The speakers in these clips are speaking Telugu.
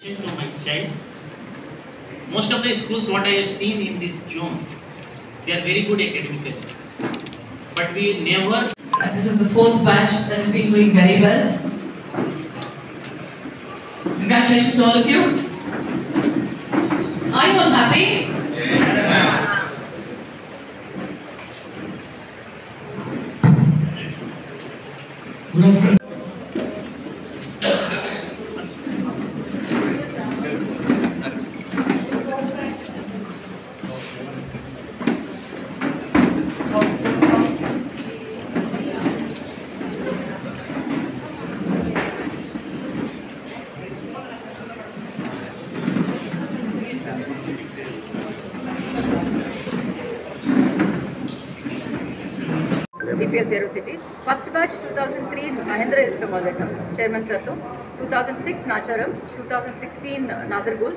To my child, most of the schools what I have seen in this zone, they are very good academically, but we never. This is the fourth batch that has been doing very well. Congratulations to all of you. Are you all happy? Good afternoon. DPS Aero City. First batch 2003 Mahendra Isra Modalettam, Chairman Sir to 2006 Nacharam, 2016 Nadargul,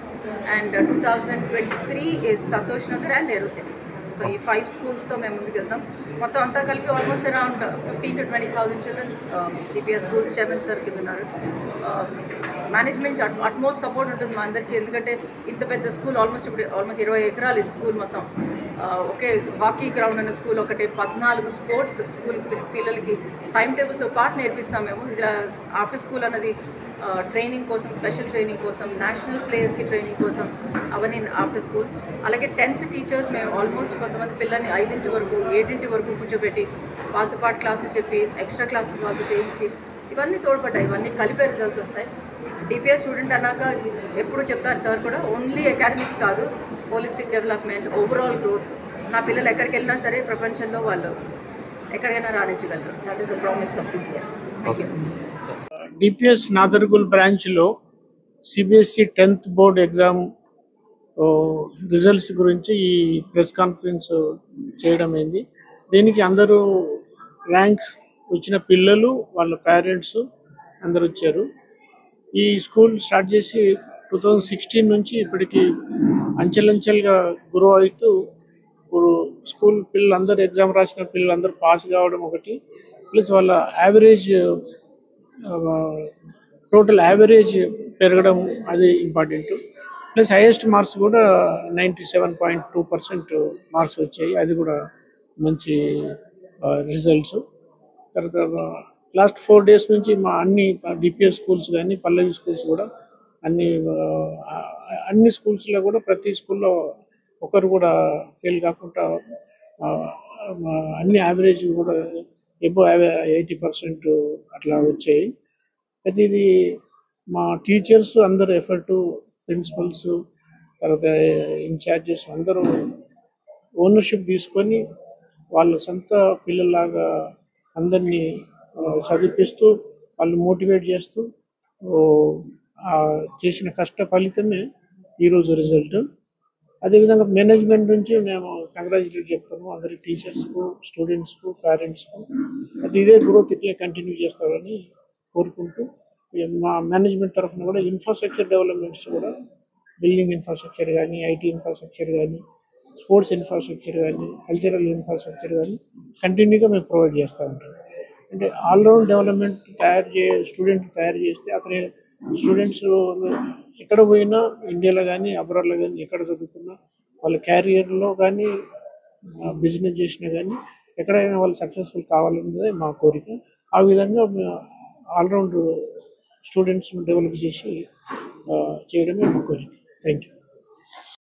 and 2023 is Santosh Nagar and Aero City. So ఈ 5 schools తో మేము ముందుకు వెళ్తాం. మొత్తం అంతా కలిపి almost around 15 to 20,000 children DPS schools Chairman Sir కింద ఉన్నారు. మేనేజ్మెంట్ అట్మోస్ట్ సపోర్ట్ ఉంటుంది మా అందరికీ, ఎందుకంటే ఇంత పెద్ద స్కూల్ ఆల్మోస్ట్ 20 ఎకరాలు ఇది స్కూల్ మొత్తం. ఒకే హాకీ గ్రౌండ్ అనే స్కూల్ ఒకటి, 14 స్పోర్ట్స్ స్కూల్ పిల్లలకి టైం టేబుల్తో పాటు నేర్పిస్తాం మేము. ఆఫ్టర్ స్కూల్ అన్నది ట్రైనింగ్ కోసం, స్పెషల్ ట్రైనింగ్ కోసం, నేషనల్ ప్లేయర్స్కి ట్రైనింగ్ కోసం అవన్నీ ఆఫ్టర్ స్కూల్. అలాగే 10th టీచర్స్ మేము ఆల్మోస్ట్ కొంతమంది పిల్లల్ని 5 వరకు 7 వరకు కూర్చోబెట్టి వాళ్ళతో పాటు క్లాసులు చెప్పి ఎక్స్ట్రా క్లాసెస్ వాళ్ళతో చేయించి ఇవన్నీ తోడ్పడ్డాయి. ఇవన్నీ కలిపే రిజల్ట్స్ వస్తాయి. DPS స్టూడెంట్ అన్నాక ఎప్పుడు చెప్తారు సార్ కూడా, ఓన్లీ అకాడమిక్స్ కాదు, హోలిస్టిక్ డెవలప్మెంట్, ఓవరాల్ గ్రోత్. నా పిల్లలు ఎక్కడికి వెళ్ళినా సరే ప్రపంచంలో వాళ్ళు ఎక్కడికైనా రాణించగలరు. That is the promise of DPS. Thank you. DPS Nadergul బ్రాంచ్లో CBSE 10th board exam results గురించి ఈ ప్రెస్ కాన్ఫరెన్స్ చేయడం అయింది. దీనికి అందరూ ర్యాంక్స్ వచ్చిన పిల్లలు, వాళ్ళ పేరెంట్స్ అందరూ వచ్చారు. ఈ స్కూల్ స్టార్ట్ చేసి 2016 నుంచి ఇప్పటికి అంచెలంచెలుగా గ్రో అవుతూ ఇప్పుడు స్కూల్ పిల్లలందరూ, ఎగ్జామ్ రాసిన పిల్లలందరూ పాస్ కావడం ఒకటి, ప్లస్ వాళ్ళ యావరేజ్ టోటల్ యావరేజ్ పెరగడం అది ఇంపార్టెంట్. ప్లస్ హైయెస్ట్ మార్క్స్ కూడా 97.2% మార్క్స్ వచ్చాయి. అది కూడా మంచి రిజల్ట్స్. తర్వాత లాస్ట్ 4 days నుంచి మా అన్ని DPS స్కూల్స్ కానీ పల్లవి స్కూల్స్ కూడా అన్ని స్కూల్స్లో కూడా ప్రతి స్కూల్లో ఒకరు కూడా ఫెయిల్ కాకుండా అన్ని యావరేజ్ కూడా ఎబో 80% అట్లా వచ్చాయి. అయితే ఇది మా టీచర్స్ అందరు ఎఫర్టు, ప్రిన్సిపల్స్, తర్వాత ఇన్ఛార్జెస్ అందరూ ఓనర్షిప్ తీసుకొని వాళ్ళ సొంత పిల్లల్లాగా అందరినీ చదివిస్తూ వాళ్ళు మోటివేట్ చేస్తూ చేసిన కష్ట ఫలితమే ఈరోజు రిజల్ట్. అదేవిధంగా మేనేజ్మెంట్ నుంచి మేము కంగ్రాచులేట్ చెప్తాము అందరి టీచర్స్కు, స్టూడెంట్స్కు, పేరెంట్స్కు. అది ఇదే గ్రోత్ ఇట్లే కంటిన్యూ చేస్తారని కోరుకుంటూ, మా మేనేజ్మెంట్ తరఫున కూడా ఇన్ఫ్రాస్ట్రక్చర్ డెవలప్మెంట్స్ కూడా, బిల్డింగ్ ఇన్ఫ్రాస్ట్రక్చర్ కానీ, IT ఇన్ఫ్రాస్ట్రక్చర్ కానీ, స్పోర్ట్స్ ఇన్ఫ్రాస్ట్రక్చర్ కానీ, కల్చరల్ ఇన్ఫ్రాస్ట్రక్చర్ కానీ కంటిన్యూగా మేము ప్రొవైడ్ చేస్తూ ఉంటాం. అంటే ఆల్రౌండ్ డెవలప్మెంట్ స్టూడెంట్ తయారు చేస్తే అతని స్టూడెంట్స్ ఎక్కడ పోయినా, ఇండియాలో కానీ అబ్రాడ్లో కానీ ఎక్కడ చదువుకున్నా, వాళ్ళ క్యారియర్లో కానీ బిజినెస్ చేసినా కానీ ఎక్కడైనా వాళ్ళు సక్సెస్ఫుల్ కావాలన్నదే మా కోరిక. ఆ విధంగా ఆల్రౌండ్ స్టూడెంట్స్ని డెవలప్ చేసి చేయడమే మా కోరిక. Thank you.